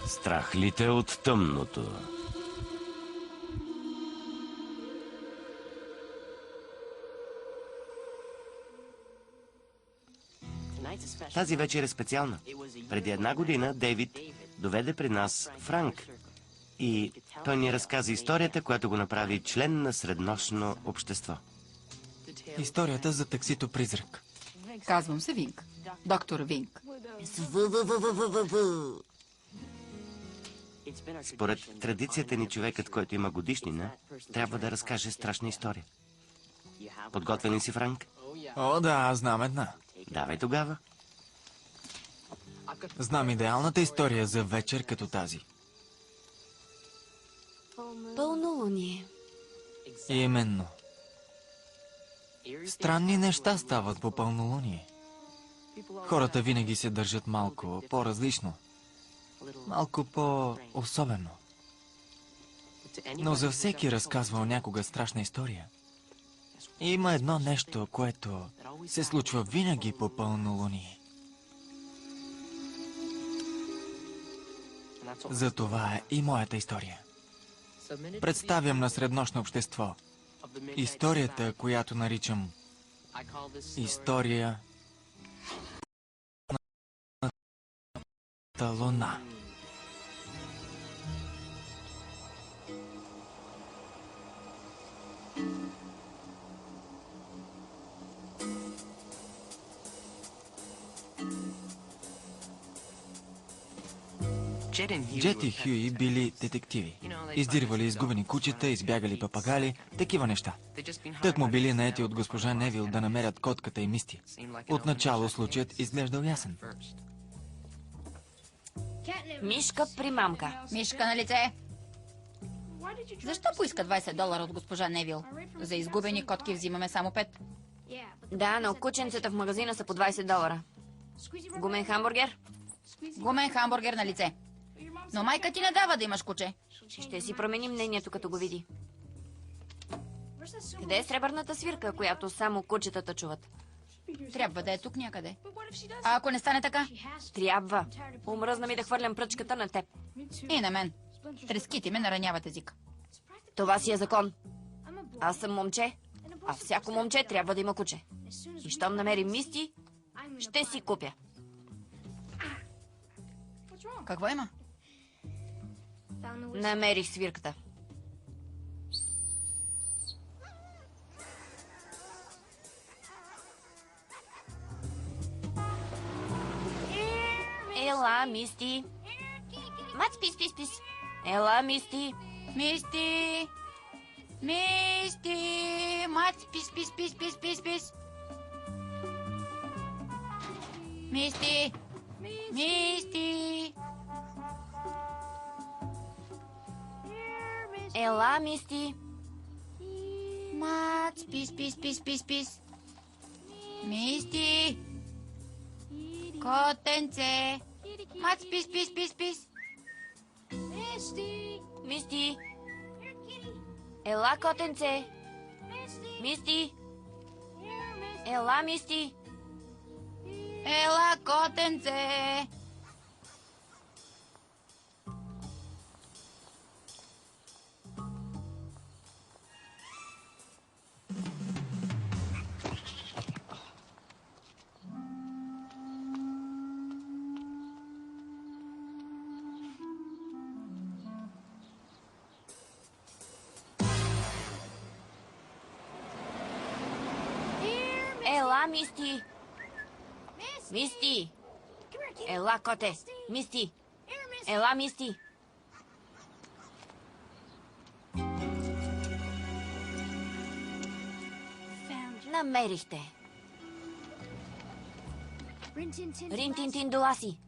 Страх ли те от тъмното? Тази вечер е специална. Преди 1 година Дейвид доведе при нас Франк. И той ни разказа историята, която го направи член на среднощно общество. Историята за таксито-призрак. Казвам се Винк. Доктор Винк. Според традицията ни, човекът, който има годишнина, трябва да разкаже страшна история. Подготвен ли си, Франк? О, да, аз знам една. Давай тогава. Знам идеалната история за вечер като тази. Пълнолуние. Именно. Странни неща стават по пълнолуние. Хората винаги се държат малко по-различно. Малко по-особено. Но за всеки разказвал някога страшна история. И има едно нещо, което се случва винаги по пълнолуние. За това е и моята история. Представям на среднощно общество историята, която наричам история на луна. Джет и Хюи били детективи. Издирвали изгубени кучета, избягали папагали, такива неща. Тък му били наети от госпожа Невил да намерят котката и Мисти. Отначало случаят изглеждал ясен. Мишка при мамка. Мишка на лице. Защо поиска $20 от госпожа Невил? За изгубени котки взимаме само 5. Да, но кученцата в магазина са по $20. Гумен хамбургер? Гумен хамбургер на лице. Но майка ти не дава да имаш куче. Ще си промени мнението, като го види. Къде е сребърната свирка, която само кучетата чуват? Трябва да е тук някъде. А ако не стане така? Трябва. Омръзна ми да хвърлям пръчката на теб. И на мен. Треските ме нараняват език. Това си е закон. Аз съм момче, а всяко момче трябва да има куче. И щом намерим Мисти, ще си купя. Какво има? Намерих свирката. Ела, Мисти. Мац, пис, пис, пис. Ела, Мисти. Мисти! Мисти! Мац, пис, пис, пис, пис, пис, пис. Мисти! Мисти! Ела, Мисти. Мац, пис, пис, пис, пис, пис. Мисти! Котенце! Мац, пис, пис, пис, пис. Мисти. Ела, котенце. Мисти. Ела, Мисти. Ела, котенце! Ела, Мисти. Мисти. Ела, коте. Мисти. Ела, Мисти. Намерихте. Рин-тин-тин до Ласи.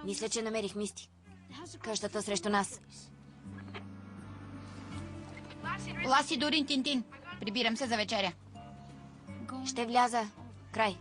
Мисля, че намерих Мисти. Къщата срещу нас. Ласи до Рин-тин-тин. Прибирам се за вечеря. Ще вляза. Край.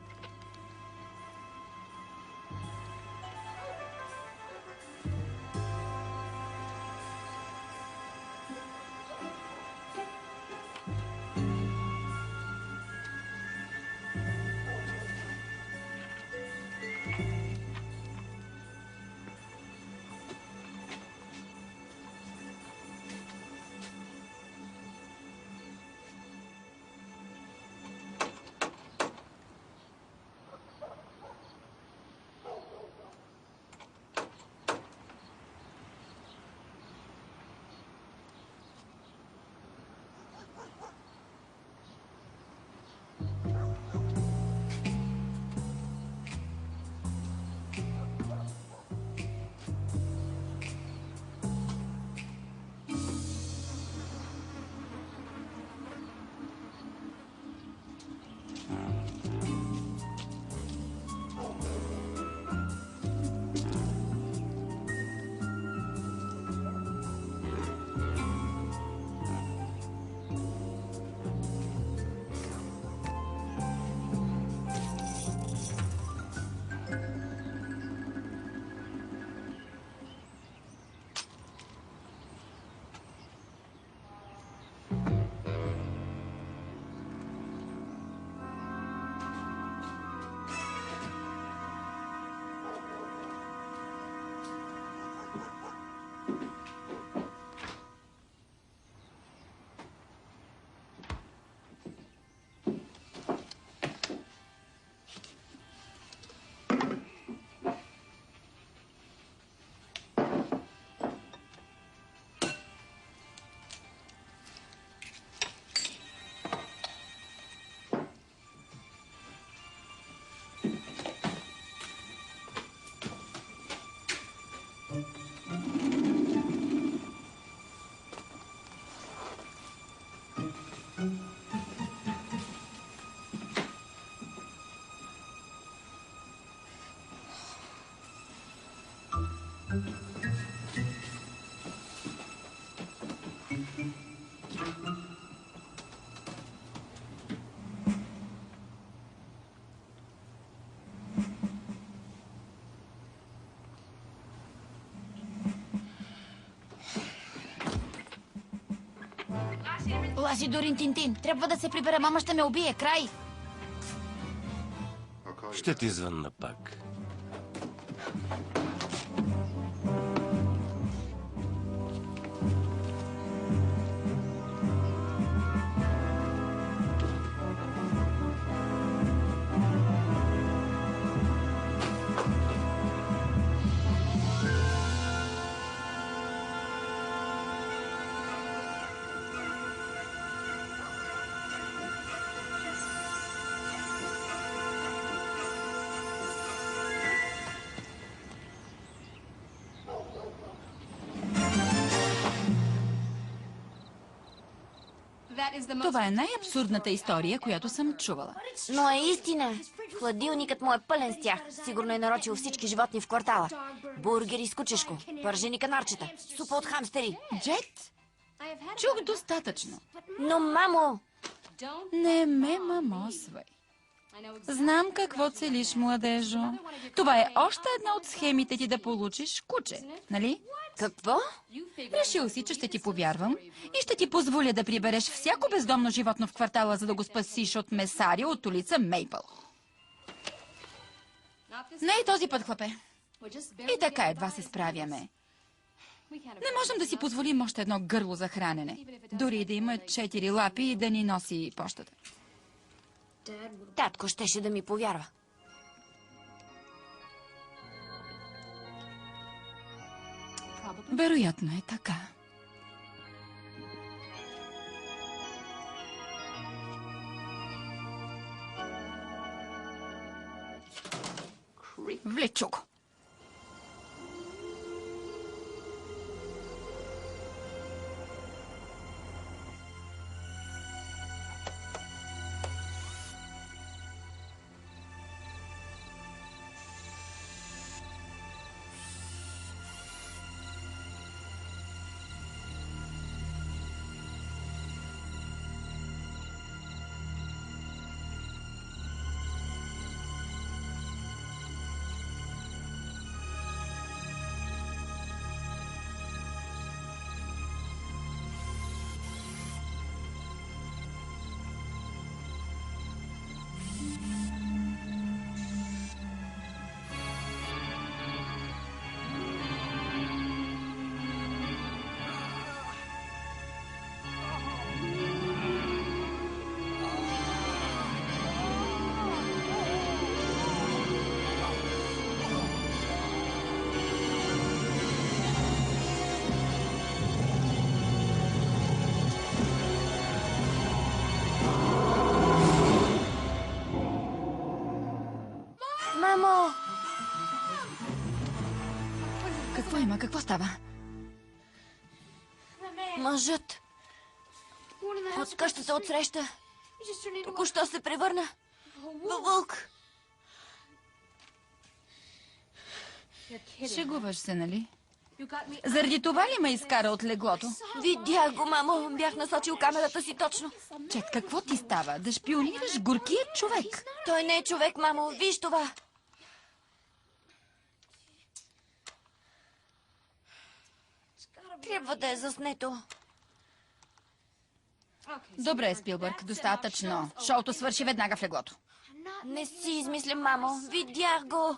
Ласи Дорин Тинтин, трябва да се прибера, мама ще ме убие, край! Ще ти звънна пак. Това е най-абсурдната история, която съм чувала. Но е истина. Хладилникът му е пълен с тях. Сигурно е нарочил всички животни в квартала. Бургери с кучешко, пържени канарчета, супа от хамстери. Джет, чух достатъчно. Но, мамо! Не ме мамосвай. Знам какво целиш, младежо. Това е още една от схемите ти да получиш куче, нали? Какво? Решил си, че ще ти повярвам и ще ти позволя да прибереш всяко бездомно животно в квартала, за да го спасиш от месари от улица Мейпъл. Не и този път, хлапе. И така едва се справяме. Не можем да си позволим още едно гърло за хранене. Дори да има 4 лапи и да ни носи пощата. Татко щеше да ми повярва. Вероятно е така. Влечу го. Мамо! Какво има? Какво става? Мъжът от къщата отсреща току-що се превърна във вълк. Шегуваш се, нали? Заради това ли ме изкара от леглото? Видях го, мамо. Бях насочил камерата си точно. Чет, какво ти става? Да шпионираш горкия човек? Той не е човек, мамо. Виж това. Трябва да е заснето. Добре, Спилбърг, достатъчно. Шоуто свърши веднага в леглото. Не си измислям, мамо. Видях го.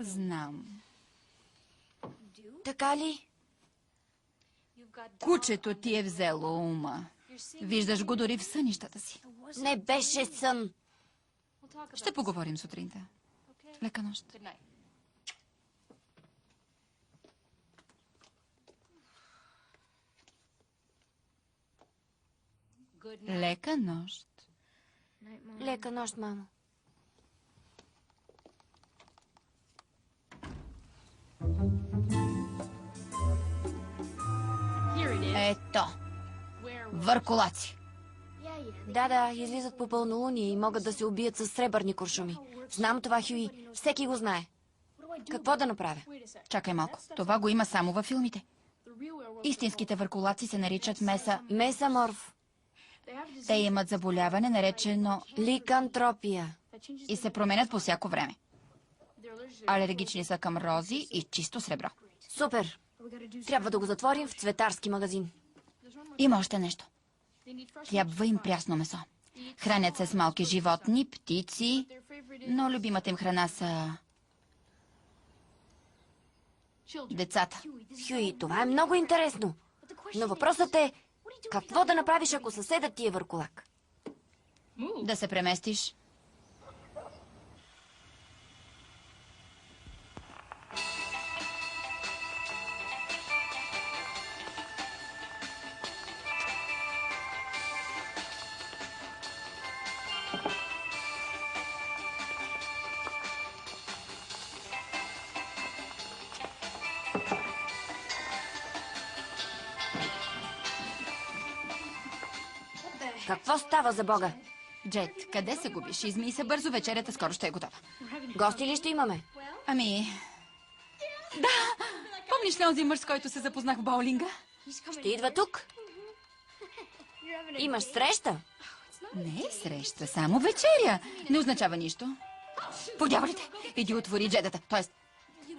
Знам. Така ли? Кучето ти е взело ума. Виждаш го дори в сънищата си. Не беше сън. Ще поговорим сутринта. Лека нощ. Лека нощ. Лека нощ, мамо. Ето. Върколаци. Да, излизат по пълнолуние и могат да се убият с сребърни куршуми. Знам това, Хюи. Всеки го знае. Какво да направя? Чакай малко. Това го има само във филмите. Истинските върколаци се наричат Месаморф. Те имат заболяване, наречено Ликантропия. и се променят по всяко време. Алергични са към рози и чисто сребро. Супер. Трябва да го затворим в цветарски магазин. Има още нещо. Трябва им прясно месо. Хранят се с малки животни, птици, но любимата им храна са децата. Хюи, това е много интересно. Но въпросът е, какво да направиш, ако съседът ти е върколак? Да се преместиш. Какво става за Бога? Джет, къде се губиш? Измий се бързо, вечерята скоро ще е готова. Гости ли ще имаме? Ами... Да! Помниш ли онзи мъж, с който се запознах в боулинга? Ще идва тук? Имаш среща? Не е среща, само вечеря. Не означава нищо. Подявалите! Иди отвори джедата. Тоест,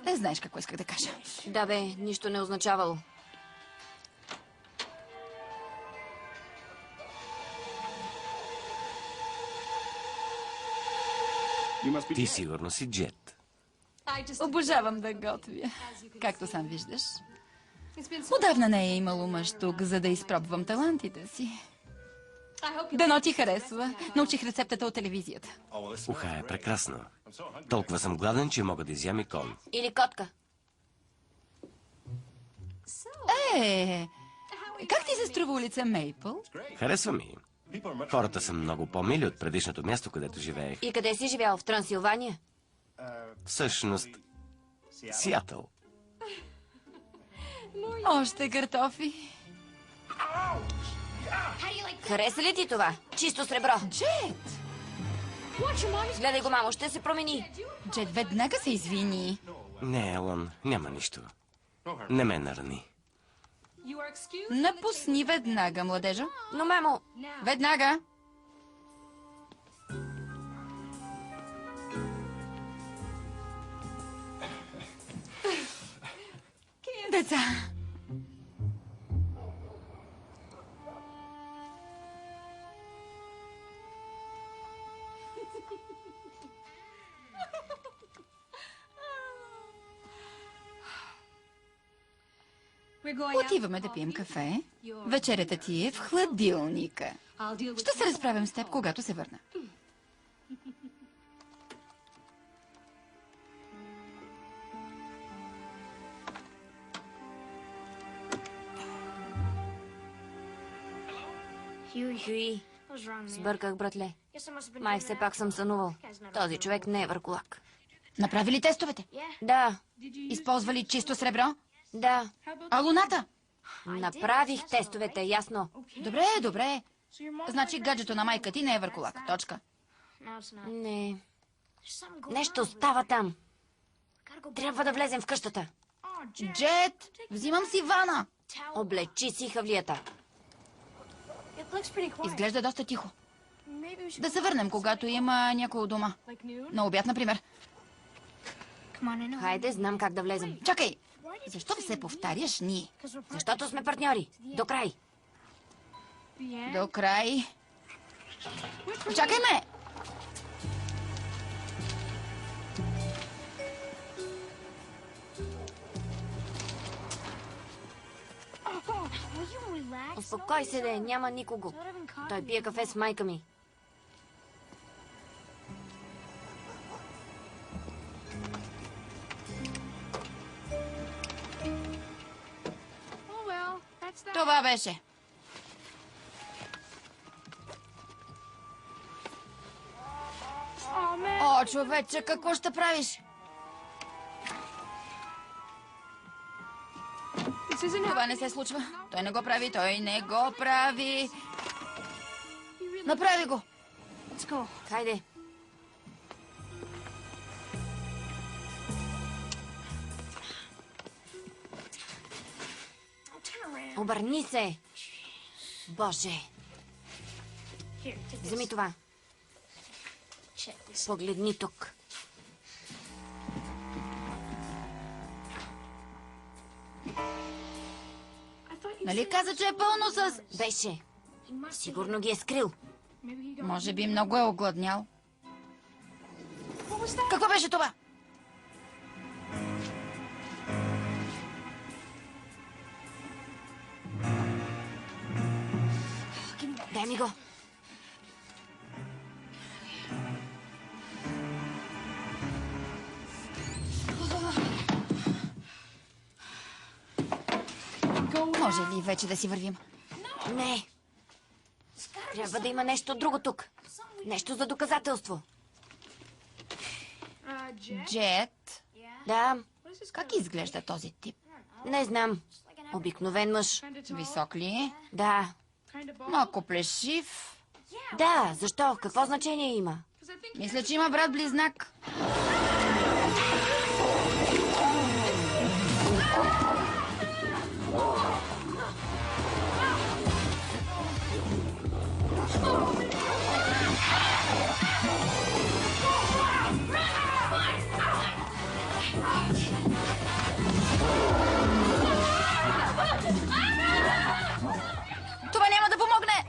не знаеш какво исках да кажа. Да бе, нищо не означавало. Ти сигурно си Джет. Обожавам да готвя. Както сам виждаш. Отдавна не е имало мъж тук, за да изпробвам талантите си. Дано ти харесва. Научих рецептата от телевизията. Уха е прекрасно. Толкова съм гладен, че мога да изям и кон. Или котка? Как ти се струва улица Мейпъл? Харесва ми. Хората са много по-мили от предишното място, където живеех. И къде си живял? В Трансилвания? Всъщност, Сиатъл. Още картофи. Хареса ли ти това? Чисто сребро. Джет! Гледай го, мамо, ще се промени. Джет веднага се извини. Не, Елон, няма нищо. Не ме нарани. Напусни веднага, младежа. Но, мамо, Веднага. Деца. Отиваме да пием кафе. Вечерята ти е в хладилника. Ще се разправям с теб, когато се върна. Хюи, сбърках, братле. Май все пак съм сънувал. Този човек не е върколак. Направи ли тестовете? Да, Използвали чисто сребро? да. А луната? Направих тестовете, ясно. Добре. Значи гаджето на майка ти не е върколак. Точка. Не. Нещо става там. Трябва да влезем в къщата. Джет, взимам си вана. Облечи си хавлията. Изглежда доста тихо. Да се върнем, когато има някой у дома. На обяд, например. Хайде, знам как да влезем. Чакай! Защо все повтаряш ние? Защото сме партньори. До край. До край. Чакай ме! Успокой се, де, няма никого. Той пие кафе с майка ми. Това беше. О, човече, какво ще правиш? Това не се случва. Той не го прави, той не го прави. Направи го. Хайде. Обърни се. Боже. Вземи това. Погледни тук. Нали каза, че е пълно с... Беше. Сигурно ги е скрил. Може би много е огладнял. Какво беше това? Дай ми го. Може ли вече да си вървим? Не. Трябва да има нещо друго тук. Нещо за доказателство. Джет, Да, как изглежда този тип? не знам. Обикновен мъж. Висок ли е? Да. Малко плешив. Да, защо? Какво значение има? Мисля, че има брат-близнак. Това няма да помогне!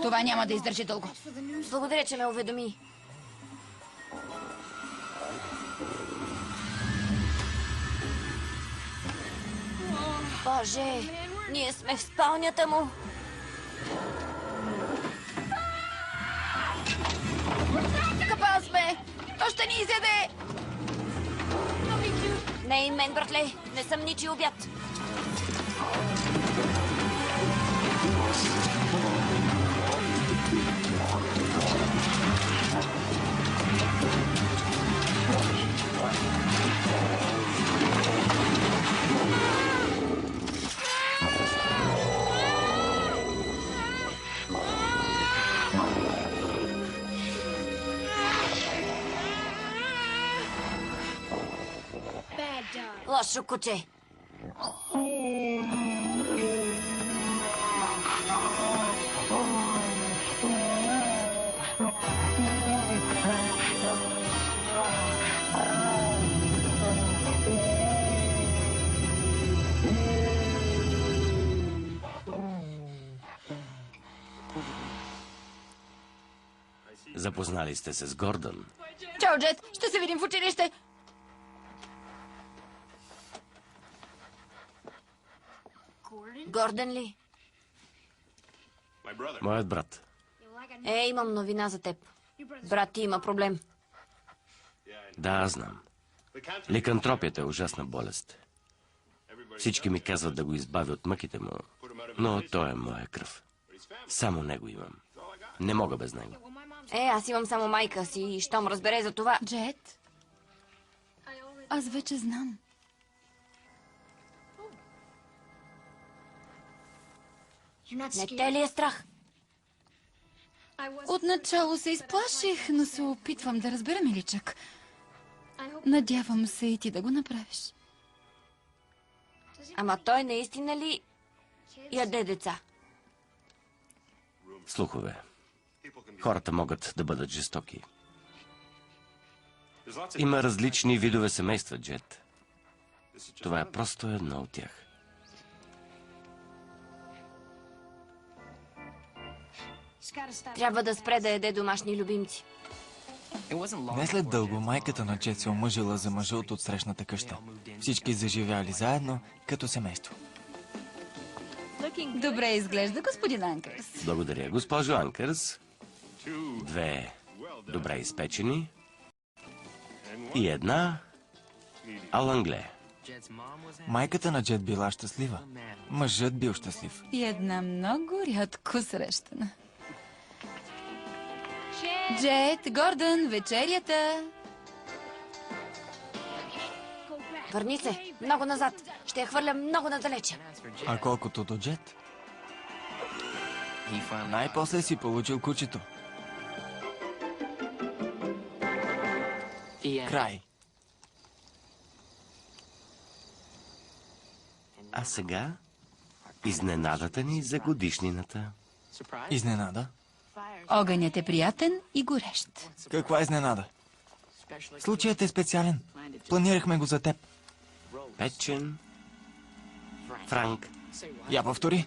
Това няма да издържи дълго. Благодаря, че ме уведоми. Боже, ние сме в спалнята му. Капал сме! То ще ни изяде! Не и мен, братле. Не съм ничи обяд. Лошо куче. Запознали сте се с Гордън. Чао, Джет! Ще се видим в училище! Гордън ли? Моят брат. Имам новина за теб. Брат ти има проблем. Да, аз знам. Ликантропията е ужасна болест. Всички ми казват да го избавя от мъките му, но той е моя кръв. Само него имам. Не мога без него. Аз имам само майка си и щом разбере за това. Джет, аз вече знам. Не те ли е страх? Отначало се изплаших, но се опитвам да разбера, миличък. Надявам се и ти да го направиш. Ама той наистина ли яде деца? Слухове. Хората могат да бъдат жестоки. Има различни видове семейства, Джет. Това е просто едно от тях. Трябва да спре да яде домашни любимци. Не след дълго майката на Джет се омъжила за мъжа от отсрещната къща. Всички заживяли заедно като семейство. Добре изглежда, господин Анкърс. Благодаря, госпожо Анкърс. 2 добре изпечени и 1 алангле. Майката на Джет била щастлива. Мъжът бил щастлив. И една много рядко срещана. Джет, Гордън, вечерята. Върни се. Много назад. Ще я хвърля много надалече. А колкото до Джет, най-после си получил кучето. Край. А сега изненадата ни за годишнината. Изненада? Огънят е приятен и горещ. Каква изненада? Случаят е специален. Планирахме го за теб. Печен, Франк. Я повтори.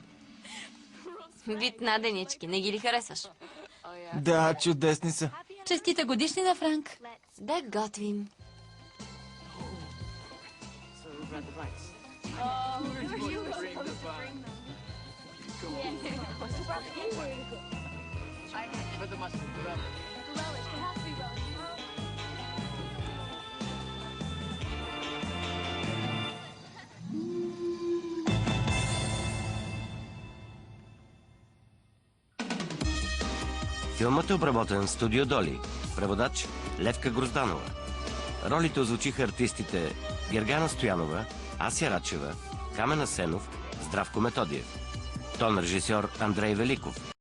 Вид наденички. Не ги ли харесваш? Да, чудесни са. Честита годишнина, Франк. Да готвим. Филмът е обработен в студио Доли. Преводач Левка Грозданова. Ролите озвучиха артистите Гергана Стоянова, Ася Рачева, Камен Асенов, Здравко Методиев. Тон режисьор Андрей Великов.